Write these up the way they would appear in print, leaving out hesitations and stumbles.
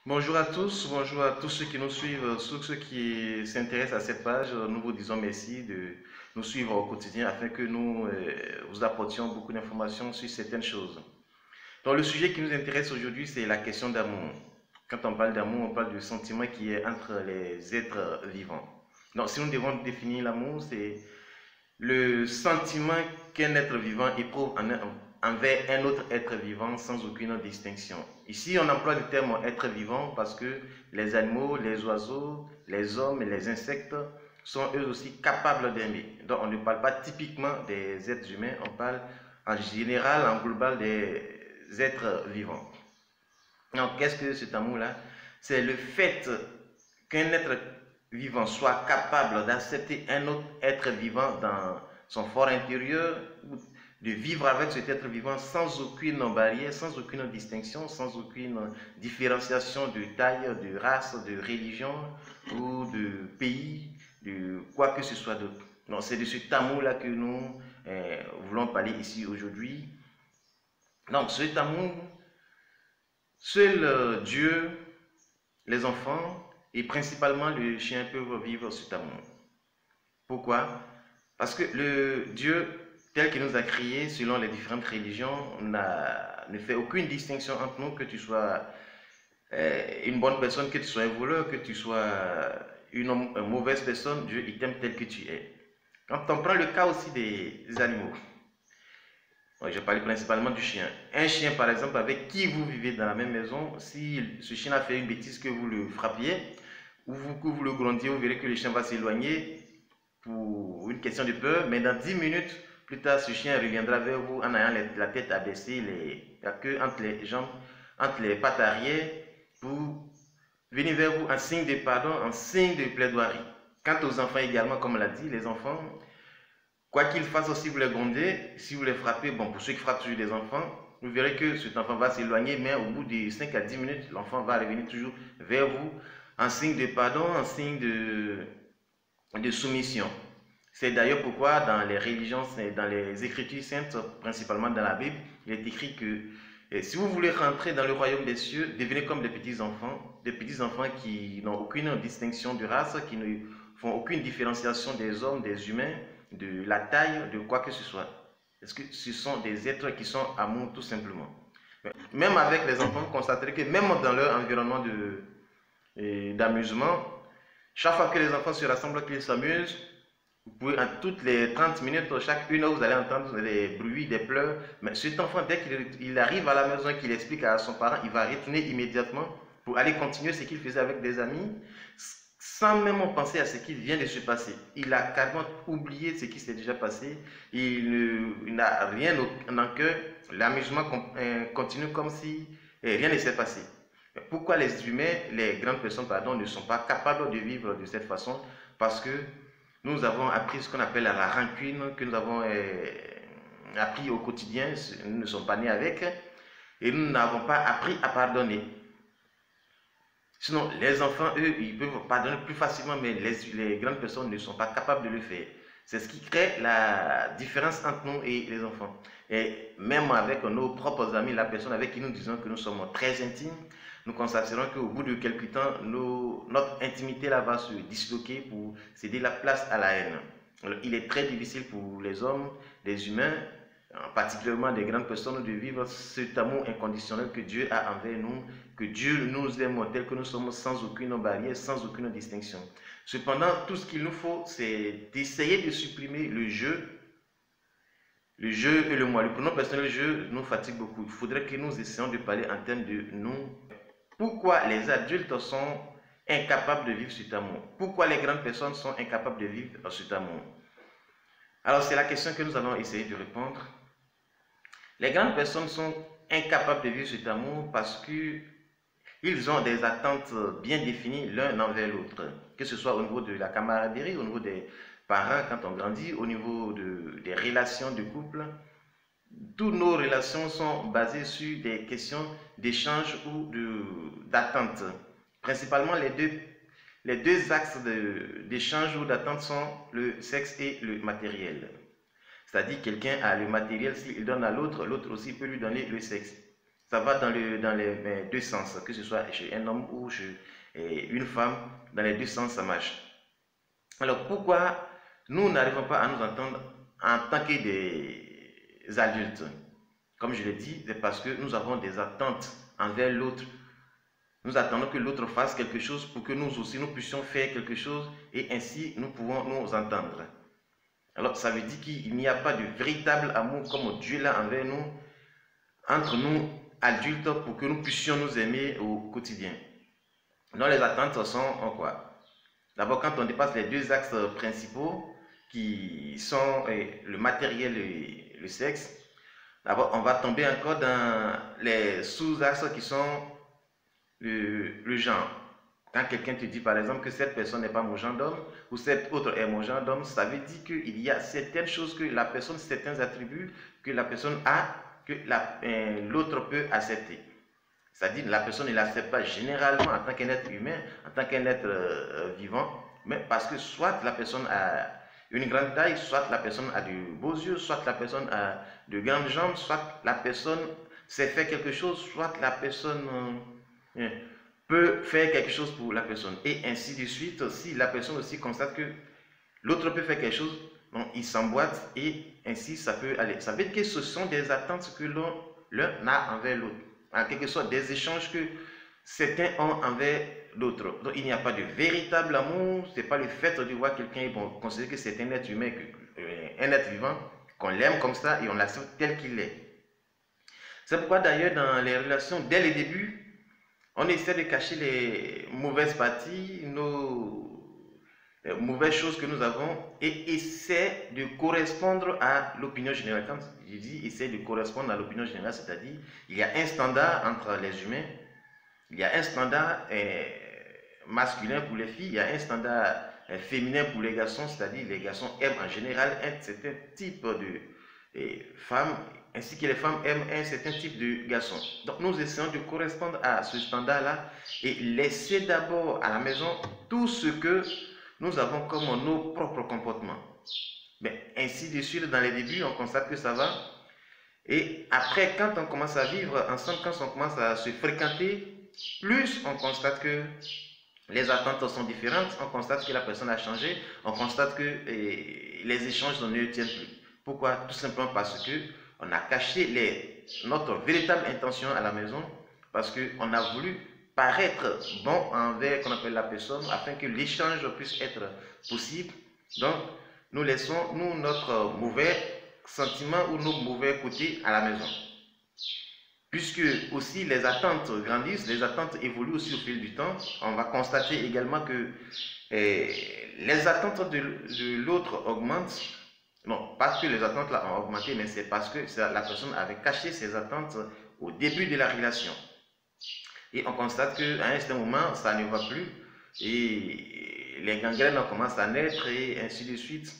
Bonjour à tous ceux qui nous suivent, ceux qui s'intéressent à cette page. Nous vous disons merci de nous suivre au quotidien afin que nous vous apportions beaucoup d'informations sur certaines choses. Donc le sujet qui nous intéresse aujourd'hui, c'est la question d'amour. Quand on parle d'amour, on parle du sentiment qui est entre les êtres vivants. Donc si nous devons définir l'amour, c'est le sentiment qu'un être vivant éprouve envers un autre être vivant sans aucune distinction. Ici, on emploie le terme être vivant parce que les animaux, les oiseaux, les hommes et les insectes sont eux aussi capables d'aimer. Donc, on ne parle pas typiquement des êtres humains, on parle en général, en global, des êtres vivants. Donc, qu'est-ce que cet amour-là? C'est le fait qu'un être vivant soit capable d'accepter un autre être vivant dans son fort intérieur, de vivre avec cet être vivant sans aucune barrière, sans aucune distinction, sans aucune différenciation de taille, de race, de religion ou de pays, de quoi que ce soit d'autre. Donc c'est de cet amour-là que nous voulons parler ici aujourd'hui. Donc cet amour, seul Dieu, les enfants et principalement le chien peuvent vivre cet amour. Pourquoi? Parce que le Dieu tel qu'il nous a créés selon les différentes religions ne fait aucune distinction entre nous, que tu sois une bonne personne, que tu sois un voleur, que tu sois une mauvaise personne. Dieu il t'aime tel que tu es. Quand on prend le cas aussi des animaux, je parle principalement du chien. Un chien, par exemple, avec qui vous vivez dans la même maison, si ce chien a fait une bêtise que vous le frappiez, ou que vous le grondiez, vous verrez que le chien va s'éloigner pour une question de peur, mais dans 10 minutes plus tard, ce chien reviendra vers vous en ayant la tête abaissée, la queue entre les jambes, entre les pattes arrière, pour venir vers vous en signe de pardon, en signe de plaidoirie. Quant aux enfants également, comme on l'a dit, les enfants, quoi qu'ils fassent, si vous les grondez, si vous les frappez, bon, pour ceux qui frappent sur des enfants, vous verrez que cet enfant va s'éloigner, mais au bout de 5 à 10 minutes, l'enfant va revenir toujours vers vous en signe de pardon, en signe de soumission. C'est d'ailleurs pourquoi dans les religions, dans les Écritures saintes, principalement dans la Bible, il est écrit que si vous voulez rentrer dans le royaume des cieux, devenez comme des petits-enfants qui n'ont aucune distinction de race, qui ne font aucune différenciation des hommes, des humains, de la taille, de quoi que ce soit. Parce que ce sont des êtres qui sont amour tout simplement. Même avec les enfants, vous constaterez que même dans leur environnement d'amusement, chaque fois que les enfants se rassemblent, qu'ils s'amusent, vous pouvez, en toutes les 30 minutes, chaque une heure, vous allez entendre des bruits, des pleurs. Mais cet enfant, dès qu'il arrive à la maison, qu'il explique à son parent, il va retourner immédiatement pour aller continuer ce qu'il faisait avec des amis, sans même penser à ce qui vient de se passer. Il a carrément oublié ce qui s'est déjà passé. Il n'a rien en cœur. L'amusement continue comme si rien ne s'est passé. Pourquoi les humains, les grandes personnes, pardon, ne sont pas capables de vivre de cette façon? Parce que nous avons appris ce qu'on appelle la rancune, que nous avons appris au quotidien, nous ne sommes pas nés avec, et nous n'avons pas appris à pardonner. Sinon, les enfants, eux, ils peuvent pardonner plus facilement, mais les grandes personnes ne sont pas capables de le faire. C'est ce qui crée la différence entre nous et les enfants. Et même avec nos propres amis, la personne avec qui nous disons que nous sommes très intimes, nous constaterons qu'au bout de quelques temps, notre intimité là va se disloquer pour céder la place à la haine. Alors, il est très difficile pour les hommes, les humains, particulièrement des grandes personnes, de vivre cet amour inconditionnel que Dieu a envers nous, que Dieu nous aime tel que nous sommes sans aucune barrière, sans aucune distinction. Cependant, tout ce qu'il nous faut, c'est d'essayer de supprimer le jeu. Le jeu et le moi. Le pronom personnel jeu nous fatigue beaucoup. Il faudrait que nous essayions de parler en termes de nous. Pourquoi les adultes sont incapables de vivre cet amour? Pourquoi les grandes personnes sont incapables de vivre cet amour? Alors, c'est la question que nous allons essayer de répondre. Les grandes personnes sont incapables de vivre cet amour parce qu'ils ont des attentes bien définies l'un envers l'autre, que ce soit au niveau de la camaraderie, au niveau des parents quand on grandit, au niveau des relations de couple. Toutes nos relations sont basées sur des questions d'échange ou d'attente. Principalement, les deux axes d'échange ou d'attente sont le sexe et le matériel. C'est-à-dire quelqu'un a le matériel, s'il donne à l'autre, l'autre aussi peut lui donner le sexe. ça va dans les deux sens, que ce soit chez un homme ou chez une femme, dans les deux sens, ça marche. Alors, pourquoi nous n'arrivons pas à nous entendre en tant que des adultes? Comme je l'ai dit, c'est parce que nous avons des attentes envers l'autre. Nous attendons que l'autre fasse quelque chose pour que nous aussi, nous puissions faire quelque chose et ainsi, nous pouvons nous entendre. Alors, ça veut dire qu'il n'y a pas de véritable amour comme Dieu l'a envers nous, entre nous, adultes, pour que nous puissions nous aimer au quotidien. Donc, les attentes sont en quoi? D'abord, quand on dépasse les deux axes principaux, qui sont le matériel et le sexe, d'abord, on va tomber encore dans les sous-axes qui sont le genre. Quand quelqu'un te dit par exemple que cette personne n'est pas mon genre d'homme ou cette autre est mon genre d'homme, ça veut dire qu'il y a certaines choses que la personne, certains attributs que la personne a, que l'autre peut accepter. C'est-à-dire la personne ne l'accepte pas généralement en tant qu'un être humain, en tant qu'un être vivant, mais parce que soit la personne a une grande taille, soit la personne a de beaux yeux, soit la personne a de grandes jambes, soit la personne sait faire quelque chose, soit la personne peut faire quelque chose pour la personne. Et ainsi de suite, si la personne aussi constate que l'autre peut faire quelque chose, donc il s'emboîte et ainsi ça peut aller. Ça veut dire que ce sont des attentes que l'un a envers l'autre. En quelque sorte, des échanges que certains ont envers l'autre. Donc il n'y a pas de véritable amour, ce n'est pas le fait de voir quelqu'un, bon, considérer que c'est un être humain, un être vivant, qu'on l'aime comme ça et on l'accepte tel qu'il est. C'est pourquoi d'ailleurs dans les relations, dès le début, on essaie de cacher les mauvaises parties, les mauvaises choses que nous avons et essaie de correspondre à l'opinion générale. Quand je dis essaie de correspondre à l'opinion générale, c'est-à-dire il y a un standard entre les humains, il y a un standard masculin pour les filles, il y a un standard féminin pour les garçons, c'est-à-dire les garçons aiment en général un certain type de femmes, ainsi que les femmes aiment un certain type de garçons. Donc nous essayons de correspondre à ce standard-là et laisser d'abord à la maison tout ce que nous avons comme nos propres comportements. Mais ainsi de suite, dans les débuts, on constate que ça va. Et après, quand on commence à vivre ensemble, quand on commence à se fréquenter, plus on constate que les attentes sont différentes, on constate que la personne a changé, on constate que les échanges ne tiennent plus. Pourquoi? Tout simplement parce que on a caché notre véritable intention à la maison, parce qu'on a voulu paraître bon envers qu'on appelle la personne, afin que l'échange puisse être possible. Donc, nous laissons notre mauvais sentiment ou nos mauvais côtés à la maison. Puisque aussi les attentes grandissent, les attentes évoluent aussi au fil du temps, on va constater également que les attentes de l'autre augmentent. Non, pas que les attentes là ont augmenté, mais c'est parce que la personne avait caché ses attentes au début de la relation. Et on constate qu'à un certain moment, ça ne va plus. Et les gangrènes commencent à naître et ainsi de suite.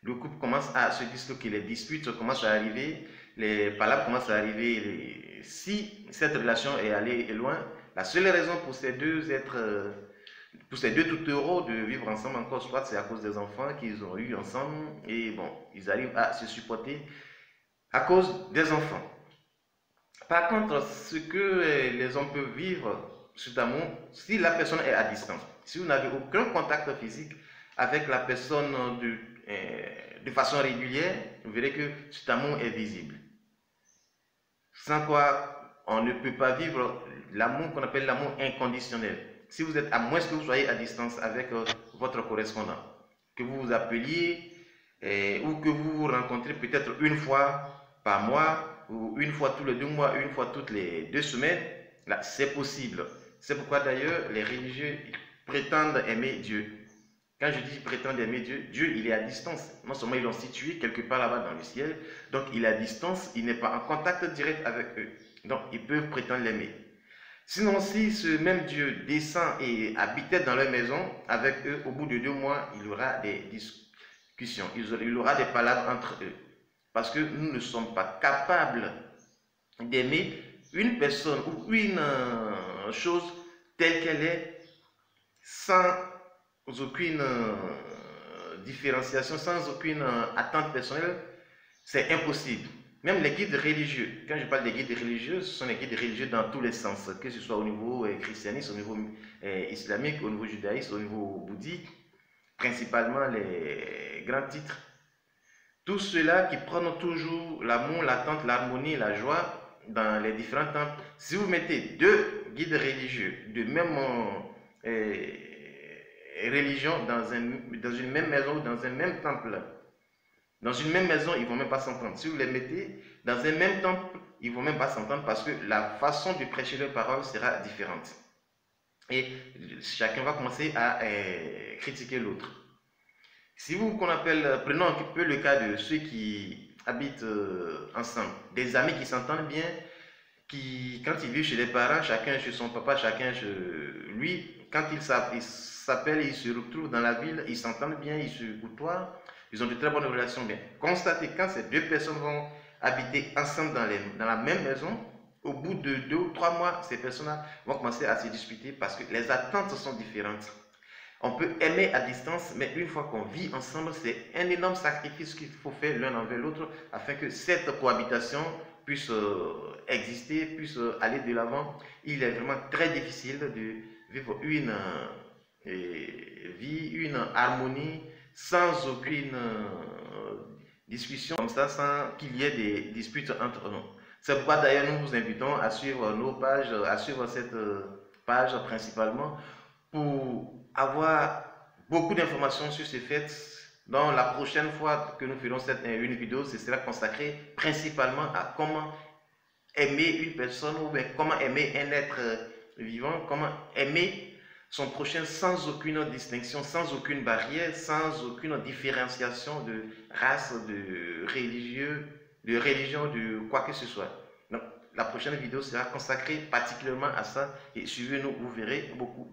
Le couple commence à se disloquer, les disputes commencent à arriver, les palabres commencent à arriver. Si cette relation est allée loin, la seule raison pour ces deux êtres, pour ces deux tourtereaux de vivre ensemble encore, soit c'est à cause des enfants qu'ils ont eu ensemble et bon, ils arrivent à se supporter à cause des enfants. Par contre, ce que les hommes peuvent vivre, cet amour, si la personne est à distance, si vous n'avez aucun contact physique avec la personne de façon régulière, vous verrez que cet amour est visible. Sans quoi, on ne peut pas vivre l'amour qu'on appelle l'amour inconditionnel. Si vous êtes, à moins que vous soyez à distance avec votre correspondant, que vous vous appeliez ou que vous vous rencontrez peut-être une fois par mois, ou une fois tous les 2 mois, une fois toutes les 2 semaines, là, c'est possible. C'est pourquoi d'ailleurs les religieux prétendent aimer Dieu. Quand je dis prétendent aimer Dieu, Dieu il est à distance. Non seulement ils l'ont situé quelque part là-bas dans le ciel, donc il est à distance, il n'est pas en contact direct avec eux. Donc ils peuvent prétendre l'aimer. Sinon, si ce même Dieu descend et habitait dans leur maison avec eux, au bout de 2 mois, il y aura des discussions, il y aura des palabres entre eux. Parce que nous ne sommes pas capables d'aimer une personne ou une chose telle qu'elle est, sans aucune différenciation, sans aucune attente personnelle. C'est impossible. Même les guides religieux, quand je parle des guides religieux, ce sont les guides religieux dans tous les sens, que ce soit au niveau christianisme, au niveau islamique, au niveau judaïsme, au niveau bouddhique, principalement les grands titres. Tous ceux-là qui prennent toujours l'amour, l'attente, l'harmonie, la joie dans les différents temples. Si vous mettez deux guides religieux de même religion dans une même maison ou dans un même temple, dans une même maison, ils ne vont même pas s'entendre. Si vous les mettez dans un même temple, ils ne vont même pas s'entendre parce que la façon de prêcher leurs paroles sera différente. Et chacun va commencer à critiquer l'autre. Si vous, prenons un peu le cas de ceux qui habitent ensemble, des amis qui s'entendent bien, qui, quand ils vivent chez les parents, chacun chez son papa, chacun chez lui, quand ils s'appellent, ils se retrouvent dans la ville, ils s'entendent bien, ils se côtoient, ils ont de très bonnes relations bien. Constatez quand ces deux personnes vont habiter ensemble dans la même maison, au bout de 2 ou 3 mois, ces personnes-là vont commencer à se disputer parce que les attentes sont différentes. On peut aimer à distance, mais une fois qu'on vit ensemble, c'est un énorme sacrifice qu'il faut faire l'un envers l'autre afin que cette cohabitation puisse exister, puisse aller de l'avant. Il est vraiment très difficile de vivre une vie, une harmonie, sans aucune discussion comme ça, sans qu'il y ait des disputes entre nous. C'est pourquoi d'ailleurs nous vous invitons à suivre nos pages, à suivre cette page principalement pour avoir beaucoup d'informations sur ces fêtes. Donc la prochaine fois que nous ferons une vidéo, ce sera consacré principalement à comment aimer une personne ou bien comment aimer un être vivant, comment aimer son prochain sans aucune distinction, sans aucune barrière, sans aucune différenciation de race, de religion, de quoi que ce soit. Donc la prochaine vidéo sera consacrée particulièrement à ça et suivez-nous, vous verrez beaucoup.